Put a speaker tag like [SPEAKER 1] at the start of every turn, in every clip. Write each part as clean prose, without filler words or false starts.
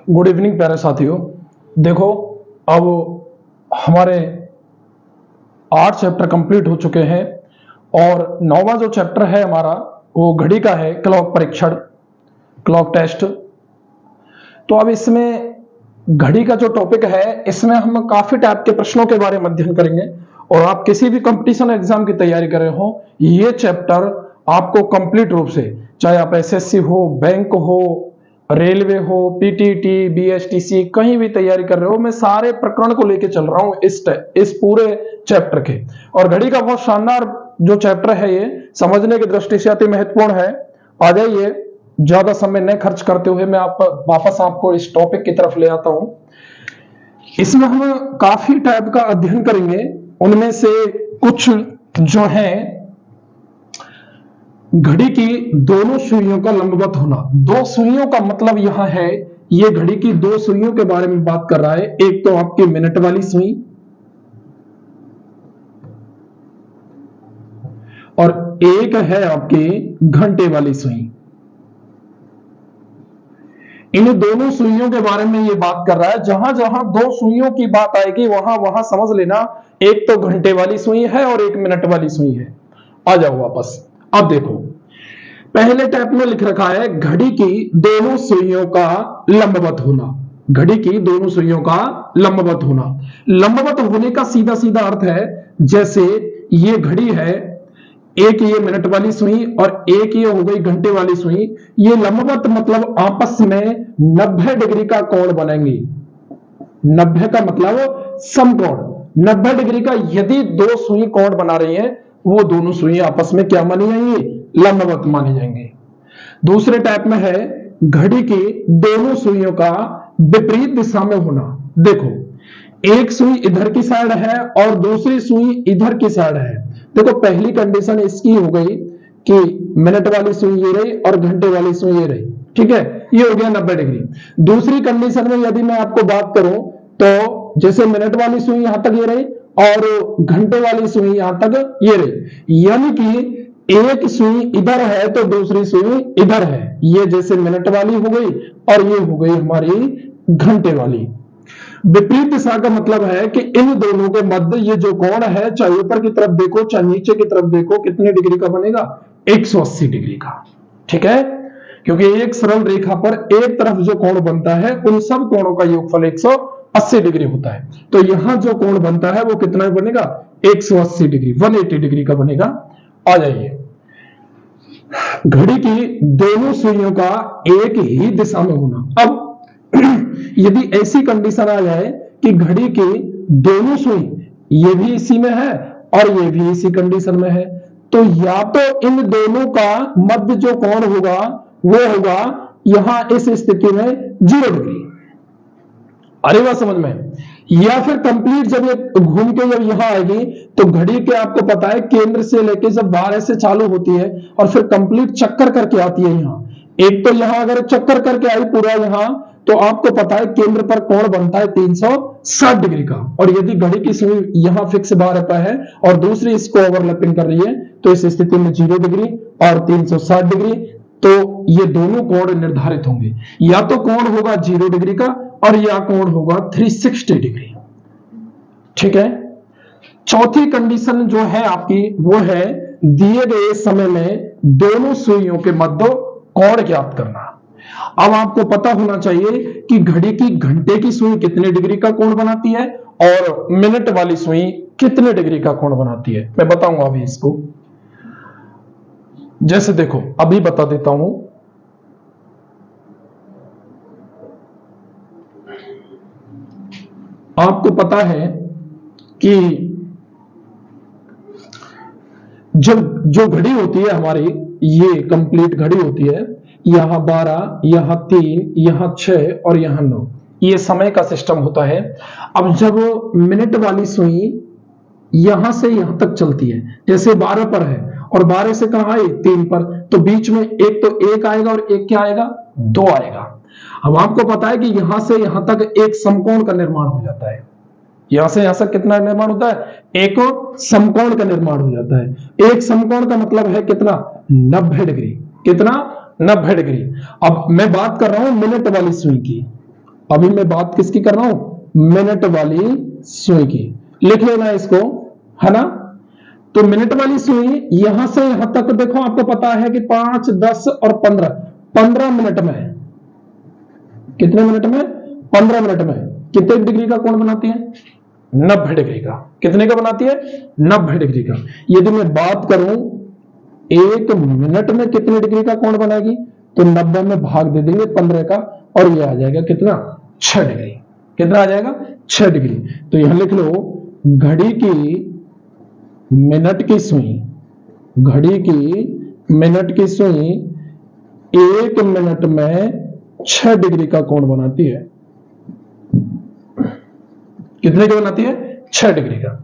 [SPEAKER 1] Good evening प्यारे साथियों। देखो, अब हमारे 8 चैप्टर कंप्लीट हो चुके हैं और 9वां जो चैप्टर है हमारा वो घड़ी का है, क्लॉक परीक्षण, क्लॉक टेस्ट। तो अब इसमें घड़ी का जो टॉपिक है इसमें हम काफी टाइप के प्रश्नों के बारे में अध्ययन करेंगे और आप किसी भी कंपटीशन एग्जाम की तैयारी कर रहे हो, ये चैप्टर आपको कंप्लीट रूप से, चाहे आप एसएससी हो, बैंक हो, रेलवे हो, पीटीटी, बीएसटीसी, कहीं भी तैयारी कर रहे हो, मैं सारे प्रकरण को लेके चल रहा हूं इस पूरे चैप्टर के। और घड़ी का बहुत शानदार जो चैप्टर है ये समझने की दृष्टि से अति महत्वपूर्ण है। आ जाइए, ज्यादा समय न खर्च करते हुए मैं वापस आपको इस टॉपिक की तरफ ले आता हूं। इसमें हम काफी टाइप का अध्ययन करेंगे, उनमें से कुछ जो है घड़ी की दोनों सुइयों का लंबवत होना। दो सुइयों का मतलब यहां है, ये घड़ी की दो सुइयों के बारे में बात कर रहा है। एक तो आपकी मिनट वाली सुई और एक है आपकी घंटे वाली सुई। इन दोनों सुइयों के बारे में ये बात कर रहा है। जहां जहां दो सुइयों की बात आएगी वहां वहां समझ लेना, एक तो घंटे वाली सुई है और एक मिनट वाली सुई है। आ जाओ वापस। अब देखो, पहले टैब में लिख रखा है घड़ी की दोनों सुइयों का लंबवत होना। घड़ी की दोनों सुइयों का लंबवत होना। लंबवत होने का सीधा सीधा अर्थ है, जैसे ये घड़ी है, एक ये मिनट वाली सुई और एक ये हो गई घंटे वाली सुई। ये लंबवत मतलब आपस में 90 डिग्री का कोण बनेंगी। 90 का मतलब समकोण। 90 डिग्री का यदि दो सुई कोण बना रही है, वो दोनों सुई आपस में क्या मानी जाएंगी? लंबवत मानी जाएंगी। दूसरे टाइप में है घड़ी की दोनों सुइयों का विपरीत दिशा में होना। देखो, एक सुई इधर की साइड है और दूसरी सुई इधर की साइड है। देखो, पहली कंडीशन इसकी हो गई कि मिनट वाली सुई ये रही और घंटे वाली सुई ये रही, ठीक है, ये हो गया 90 डिग्री। दूसरी कंडीशन में यदि मैं आपको बात करूं तो जैसे मिनट वाली सुई यहां तक ये रही और घंटे वाली सुई यहां तक ये रही, यानी कि एक सुई इधर है तो दूसरी सुई इधर है। ये जैसे मिनट वाली हो गई और ये हो गई हमारी घंटे वाली। विपरीत दिशा का मतलब है कि इन दोनों के मध्य ये जो कोण है, चाहे ऊपर की तरफ देखो चाहे नीचे की तरफ देखो, कितने डिग्री का बनेगा? 180 डिग्री का। ठीक है, क्योंकि एक सरल रेखा पर एक तरफ जो कोण बनता है उन सब कोणों का योगफल 180 डिग्री होता है। तो यहां जो कोण बनता है वो कितना बनेगा? 180 डिग्री, 180 डिग्री का बनेगा। आ जाइए, घड़ी की दोनों सुइयों का एक ही दिशा में होना। अब यदि ऐसी कंडीशन आ जाए कि घड़ी की दोनों सुई ये भी इसी में है और ये भी इसी कंडीशन में है, तो या तो इन दोनों का मध्य जो कोण होगा वो होगा यहां इस स्थिति में 0 डिग्री। अरे वाह, समझ में। या फिर कंप्लीट जब ये घूम के जब यहां आएगी तो घड़ी के आपको पता है केंद्र से लेके जब 12 से चालू होती है और फिर कंप्लीट चक्कर करके आती है यहां। एक तो यहां अगर चक्कर करके आई पूरा यहां, तो आपको पता है केंद्र पर कोण बनता है 360 डिग्री का। और यदि घड़ी की सुई यहां फिक्स 12 पर है और दूसरी इसको ओवरलैपिंग कर रही है, तो इस स्थिति में 0 डिग्री और 360 डिग्री, तो ये दोनों कोण निर्धारित होंगे। या तो कोण होगा 0 डिग्री का और या कोण होगा 360 डिग्री। ठीक है। चौथी कंडीशन जो है आपकी वो है दिए गए समय में दोनों सुइयों के मध्य कोण ज्ञात करना। अब आपको पता होना चाहिए कि घड़ी की घंटे की सुई कितने डिग्री का कोण बनाती है और मिनट वाली सुई कितने डिग्री का कोण बनाती है। मैं बताऊंगा अभी इसको। जैसे देखो, अभी बता देता हूं। आपको पता है कि जब जो घड़ी होती है हमारी, ये कंप्लीट घड़ी होती है, यहां 12, यहां 3, यहां 6 और यहां 9, ये समय का सिस्टम होता है। अब जब मिनट वाली सुई यहां से यहां तक चलती है, जैसे 12 पर है और 12 से कहां आई? 3 पर, तो बीच में एक तो 1 आएगा और एक क्या आएगा? 2 आएगा। अब आपको पता है कि यहां से यहां तक एक समकोण का निर्माण हो जाता है। यहां से यहां तक कितना निर्माण होता है? एक समकोण का निर्माण हो जाता है। एक समकोण का मतलब है कितना? 90 डिग्री। कितना? 90 डिग्री। अब मैं बात कर रहा हूं मिनट वाली सुई की। अभी मैं बात किसकी कर रहा हूं, मिनट वाली सुई की। लिख लेना इसको, है ना। तो मिनट वाली सुई यहां से यहां तक देखो, आपको पता है कि 5, 10 और 15 मिनट में, कितने मिनट में, 15 मिनट में कितने डिग्री का कोण बनाती है, 90 डिग्री का। कितने का बनाती है, 90 डिग्री का। यदि मैं बात करूं 1 मिनट में कितने डिग्री का कोण बनाएगी, तो 90 में भाग दे देंगे 15 का, और ये आ जाएगा कितना, 6 डिग्री। कितना आ जाएगा, 6 डिग्री। तो यहां लिख लो, घड़ी की मिनट की सुई, घड़ी की मिनट की सुई 1 मिनट में 6 डिग्री का कोण बनाती है। कितने का बनाती है, 6 डिग्री का।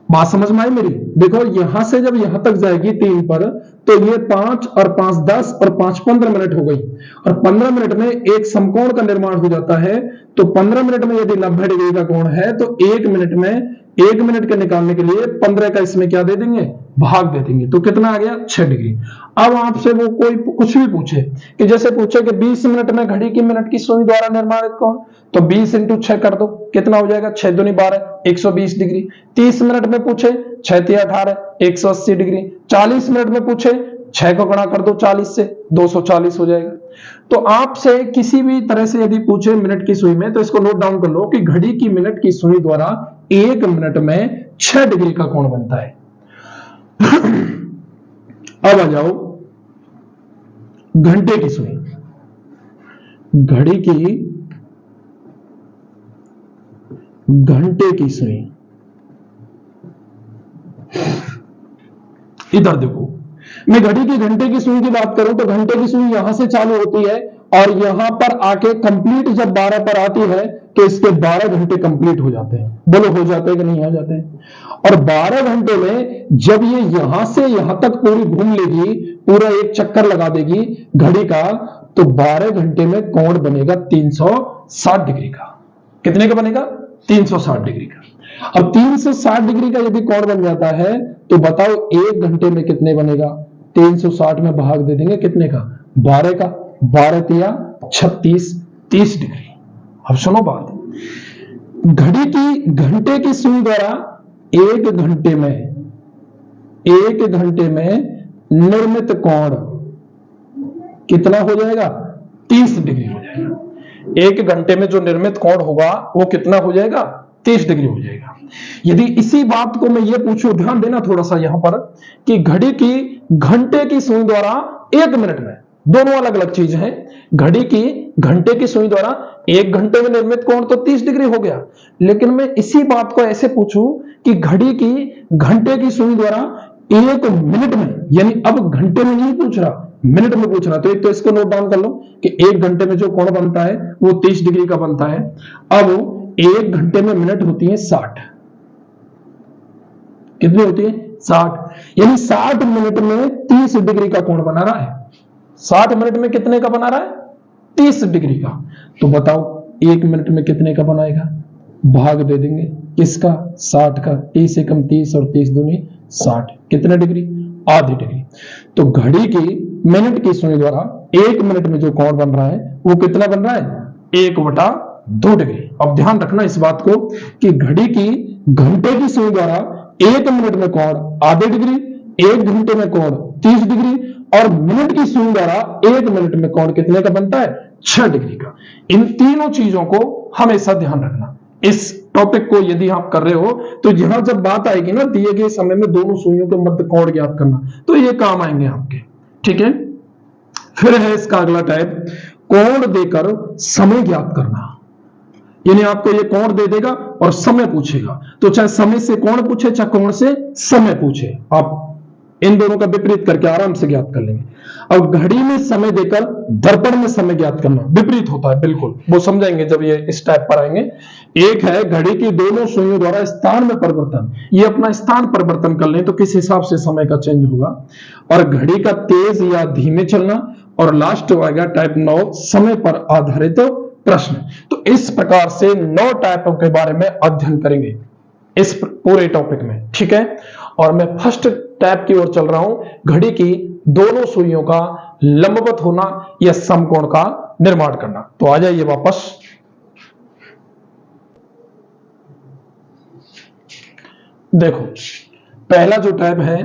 [SPEAKER 1] बात समझ में आई मेरी। देखो यहां से जब यहां तक जाएगी 3 पर, तो ये 5 और 5 10 और 5 15 मिनट हो गई, और 15 मिनट में एक समकोण का निर्माण हो जाता है। तो 15 मिनट में यदि 90 डिग्री का कोण है, तो 1 मिनट में, 1 मिनट के निकालने के लिए 15 का इसमें क्या दे देंगे, भाग दे देंगे। तो कितना आ गया, 6 डिग्री। अब आपसे वो कोई कुछ भी पूछे, कि जैसे पूछे कि 20 मिनट में घड़ी की मिनट की सुई द्वारा निर्माणित कोण, तो 20 इंटू 6 कर दो, कितना हो जाएगा, 6 दूनी 12, 120 डिग्री। 30 मिनट में पूछे 6 तिया 18, 180 डिग्री। 40 मिनट में पूछे 6 को गुणा कर दो 40 से, 240 हो जाएगा। तो आपसे किसी भी तरह से यदि पूछे मिनट की सुई में, तो इसको नोट डाउन कर लो कि घड़ी की मिनट की सुई द्वारा 1 मिनट में 6 डिग्री का कोण बनता है। अब आ जाओ घंटे की सुई। घड़ी की घंटे की सुई, इधर देखो, मैं घड़ी की घंटे की सुई की बात करूं तो घंटे की सुई यहां से चालू होती है, और यहां पर आके कंप्लीट जब 12 पर आती है, तो इसके 12 घंटे कंप्लीट हो जाते हैं। बोलो हो जाते हैं कि नहीं हो जाते हैं। और 12 घंटे में जब ये यहां से यहां तक पूरी घूम लेगी, पूरा एक चक्कर लगा देगी घड़ी का, तो 12 घंटे में कोण बनेगा 360 डिग्री का। कितने का बनेगा, 360 डिग्री का। अब 360 डिग्री का यदि कोण बन जाता है, तो बताओ 1 घंटे में कितने बनेगा, 360 में भाग दे देंगे कितने का, 12 का। 12 तिया 36, 30 डिग्री। अब सुनो बात, घड़ी की घंटे की सुई द्वारा 1 घंटे में निर्मित कोण कितना हो जाएगा, 30 डिग्री हो जाएगा। 1 घंटे में जो निर्मित कोण होगा वो कितना हो जाएगा, 30 डिग्री हो जाएगा। यदि इसी बात को मैं ये पूछूं, ध्यान देना थोड़ा सा यहां पर, कि घड़ी की घंटे की सुई द्वारा 1 मिनट में, दोनों अलग अलग चीज हैं। घड़ी की घंटे की सुई द्वारा 1 घंटे में निर्मित कोण तो 30 डिग्री हो गया, लेकिन मैं इसी बात को ऐसे पूछूं कि घड़ी की घंटे की सुई द्वारा 1 मिनट में, यानी अब घंटे में नहीं पूछ रहा, मिनट में पूछ रहा, तो एक तो इसको नोट डाउन कर लो कि 1 घंटे में जो कोण बनता है वो 30 डिग्री का बनता है। अब 1 घंटे में मिनट होती है 60। कितनी होती है, 60। यानी 60 मिनट में 30 डिग्री का कोण बना रहा है। 60 मिनट में कितने का बना रहा है, 30 डिग्री का। तो बताओ 1 मिनट में कितने का बनाएगा, भाग दे देंगे किसका, 60 का। 30 एकम 30 और 30 दूनी 60, कितने डिग्री, आधी डिग्री। तो घड़ी की मिनट की सुई द्वारा 1 मिनट में जो कोण बन रहा है वो कितना बन रहा है, 1/2 डिग्री। अब ध्यान रखना इस बात को कि घड़ी की घंटे की सुई द्वारा 1 मिनट में कोण आधे डिग्री, 1 घंटे में कोण 30 डिग्री, और मिनट की सुई द्वारा 1 मिनट में कोण कितने का बनता है, 6 डिग्री का। इन तीनों चीजों को हमेशा ध्यान रखना। इस टॉपिक को यदि आप कर रहे हो, तो यहां जब बात आएगी ना दिए गए समय में दोनों सुइयों के मध्य कोण ज्ञात करना, तो ये काम आएंगे आपके, ठीक है। फिर है इसका अगला टाइप, कोण देकर समय ज्ञात करना। यानी आपको ये कोण दे देगा और समय पूछेगा, तो चाहे समय से कोण पूछे चाहे कोण से समय पूछे, आप इन दोनों का विपरीत करके आराम से ज्ञात कर लेंगे। अब घड़ी में समय देकर दर्पण में समय ज्ञात करना विपरीत होता है, बिल्कुल वो समझाएंगे जब ये इस टाइप पर आएंगे। एक है घड़ी की दोनों सुइयों द्वारा स्थान में परिवर्तन, ये अपना स्थान परिवर्तन कर लें तो किस हिसाब से समय का चेंज होगा, और घड़ी का तेज या धीमे चलना, और लास्ट आएगा टाइप 9 समय पर आधारित प्रश्न। तो इस प्रकार से 9 टाइपों के बारे में अध्ययन करेंगे इस पूरे टॉपिक में, ठीक है। और मैं फर्स्ट टाइप की ओर चल रहा हूं, घड़ी की दोनों सुइयों का लंबवत होना या समकोण का निर्माण करना। तो आ जाइए वापस, देखो, पहला जो टैब है,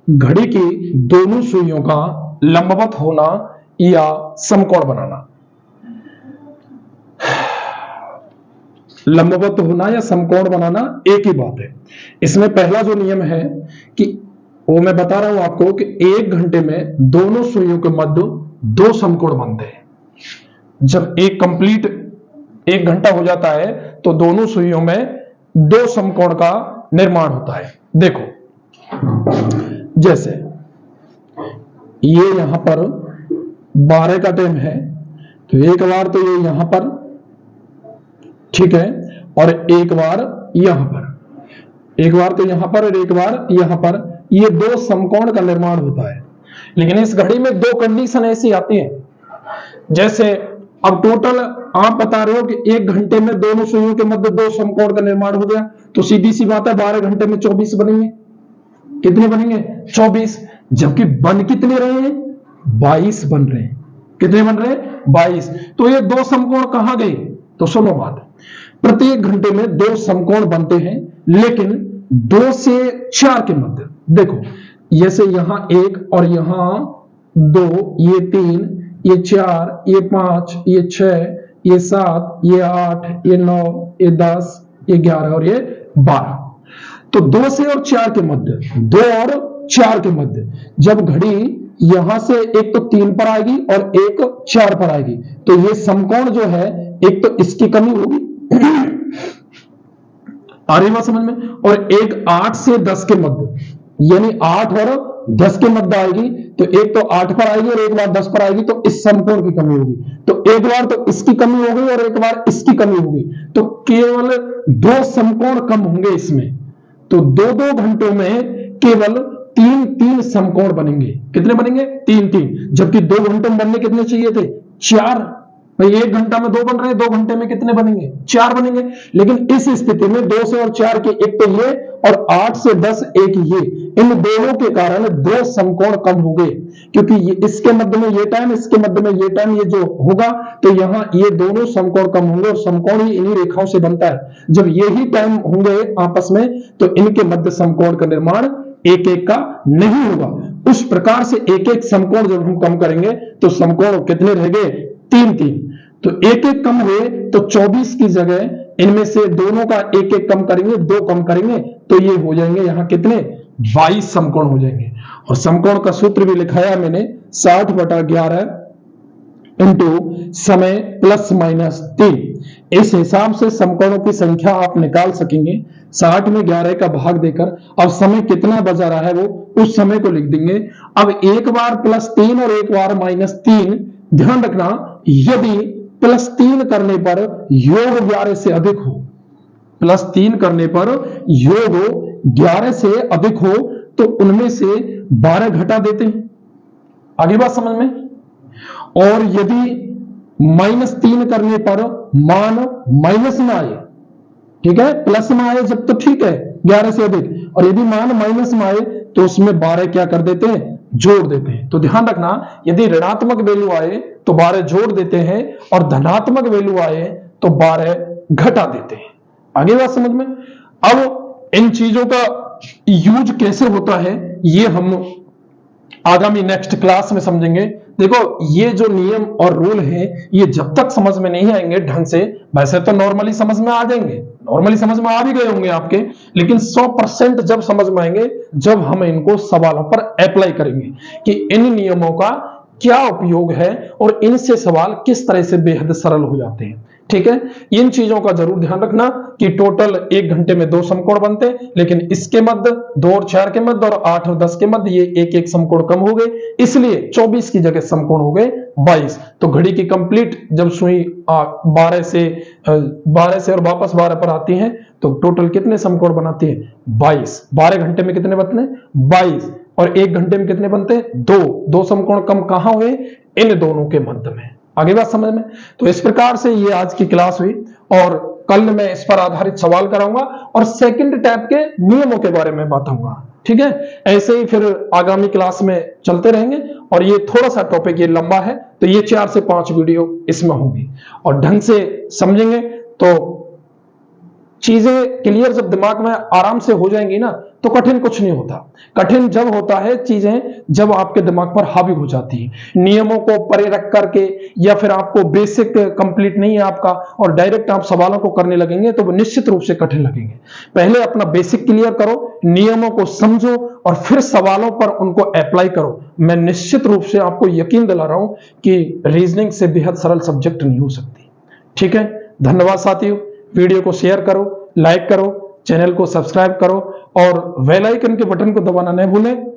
[SPEAKER 1] घड़ी की दोनों सुइयों का लंबवत होना या समकोण बनाना। लंबवत होना या समकोण बनाना एक ही बात है। इसमें पहला जो नियम है कि वो मैं बता रहा हूं आपको कि 1 घंटे में दोनों सुइयों के मध्य 2 समकोण बनते हैं। जब एक कंप्लीट 1 घंटा हो जाता है तो दोनों सुइयों में 2 समकोण का निर्माण होता है। देखो, जैसे ये यहां पर 12 का टाइम है, तो एक बार तो ये यहां पर, ठीक है, और एक बार यहां पर, एक बार तो यहां पर और एक बार यहां पर, ये 2 समकोण का निर्माण होता है। लेकिन इस घड़ी में 2 कंडीशन ऐसी आती है, जैसे अब टोटल आप बता रहे हो कि 1 घंटे में दोनों सुइयों के मध्य 2 समकोण का निर्माण हो गया, तो सीधी सी बात है 12 घंटे में 24 बनेंगे। कितने बनेंगे? 24। जबकि बन कितने रहे हैं? 22 बन रहे हैं। कितने बन रहे हैं? 22। तो ये 2 समकोण कहां गए? तो सुनो बात, प्रत्येक घंटे में 2 समकोण बनते हैं, लेकिन 2 से 4 के मध्य, देखो जैसे यहां 1 और यहां 2, ये 3, ये 4, ये 5, ये 6, ये 7, ये 8, ये 9, ये 10, ये 11 और ये 12। तो 2 से और 4 के मध्य, 2 और 4 के मध्य जब घड़ी यहां से एक तो 3 पर आएगी और एक 4 पर आएगी, तो ये समकोण जो है, एक तो इसकी कमी होगी आ रही बात समझ में, और एक 8 से 10 के मध्य, यानी 8 और 10 के मध्य आएगी, तो एक तो 8 पर आएगी और एक बार 10 पर आएगी, तो इस समकोण की कमी होगी। तो एक बार तो इसकी कमी हो गई और एक बार इसकी कमी होगी, तो केवल 2 समकोण कम होंगे इसमें। तो 2-2 घंटों में केवल 3-3 समकोण बनेंगे। कितने बनेंगे? 3-3। जबकि 2 घंटों में बनने कितने चाहिए थे? 4। भाई 1 घंटा में 2 बन रहे हैं, 2 घंटे में कितने बनेंगे? 4 बनेंगे। लेकिन इस स्थिति में 2 से और 4 के, एक तो ये और 8 से 10 एक ये, इन दोनों के कारण 2 समकोण कम हो गए, क्योंकि ये इसके मध्य में ये टाइम, इसके मध्य में ये टाइम, ये जो होगा तो यहां ये दोनों समकोण कम होंगे, और समकोण ही इन्हीं रेखाओं से बनता है। जब यही टाइम होंगे आपस में, तो इनके मध्य समकोण का निर्माण एक एक का नहीं होगा। उस प्रकार से एक एक समकोण जब हम कम करेंगे तो समकोण कितने रह गए? 3-3। तो एक एक कम हुए, तो 24 की जगह इनमें से दोनों का एक एक कम करेंगे, 2 कम करेंगे, तो ये हो जाएंगे यहां कितने? 22 समकोण हो जाएंगे। और समकोण का सूत्र भी लिखाया मैंने, 60/11 इंटू समय +-3। इस हिसाब से समकोणों की संख्या आप निकाल सकेंगे। 60 में 11 का भाग देकर अब समय कितना बचा रहा है वो उस समय को लिख देंगे। अब एक बार +3 और एक बार -3, ध्यान रखना यदि +3 करने पर योग 11 से अधिक हो, +3 करने पर योग 11 से अधिक हो, तो उनमें से 12 घटा देते हैं। आगे बात समझ में। और यदि -3 करने पर मान माइनस में आए, ठीक है, प्लस में आए जब तो ठीक है 11 से अधिक, और यदि मान माइनस में आए तो उसमें 12 क्या कर देते हैं? जोड़ देते हैं। तो ध्यान रखना, यदि ऋणात्मक वैल्यू आए तो 12 जोड़ देते हैं, और धनात्मक वैल्यू आए तो 12 घटा देते हैं। आगे बात समझ में। अब इन चीजों का यूज कैसे होता है ये हम आगामी नेक्स्ट क्लास में समझेंगे। देखो, ये जो नियम और रूल है ये जब तक समझ में नहीं आएंगे ढंग से, वैसे तो नॉर्मली समझ में आ जाएंगे, नॉर्मली समझ में आ भी गए होंगे आपके, लेकिन 100% जब समझ में आएंगे जब हम इनको सवालों पर अप्लाई करेंगे कि इन नियमों का क्या उपयोग है और इनसे सवाल किस तरह से बेहद सरल हो जाते हैं। ठीक है, इन चीजों का जरूर ध्यान रखना कि टोटल 1 घंटे में 2 समकोण बनते हैं, लेकिन इसके मध्य 2 और 4 के मध्य और 8 और 10 के मध्य ये एक एक समकोण कम हो गए, इसलिए 24 की जगह समकोण हो गए 22। तो घड़ी की कंप्लीट जब सुई 12 से और वापस 12 पर आती है तो टोटल कितने समकोण बनाती है? 22। 12 घंटे में कितने बनते हैं? 22। और 1 घंटे में कितने बनते हैं? 2 समकोण कम कहां हुए? इन दोनों के मध्य में। आगे बात समझ में। तो इस प्रकार से ये आज की क्लास हुई, और कल मैं इस पर आधारित सवाल कराऊंगा और सेकंड टैप के नियमों के बारे में बताऊंगा। ठीक है, ऐसे ही फिर आगामी क्लास में चलते रहेंगे, और ये थोड़ा सा टॉपिक ये लंबा है तो ये 4 से 5 वीडियो इसमें होंगी, और ढंग से समझेंगे तो चीजें क्लियर जब दिमाग में आराम से हो जाएंगी ना, तो कठिन कुछ नहीं होता। कठिन जब होता है चीजें जब आपके दिमाग पर हावी हो जाती है। नियमों को परे रख करके, या फिर आपको बेसिक कंप्लीट नहीं है आपका और डायरेक्ट आप सवालों को करने लगेंगे तो वो निश्चित रूप से कठिन लगेंगे। पहले अपना बेसिक क्लियर करो, नियमों को समझो और फिर सवालों पर उनको अप्लाई करो। मैं निश्चित रूप से आपको यकीन दिला रहा हूं कि रीजनिंग से बेहद सरल सब्जेक्ट नहीं हो सकती। ठीक है, धन्यवाद साथियों। वीडियो को शेयर करो, लाइक करो, चैनल को सब्सक्राइब करो और बेल आइकन के बटन को दबाना न भूलें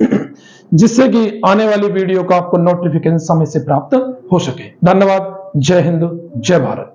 [SPEAKER 1] जिससे कि आने वाली वीडियो का आपको नोटिफिकेशन समय से प्राप्त हो सके। धन्यवाद। जय हिंद, जय भारत।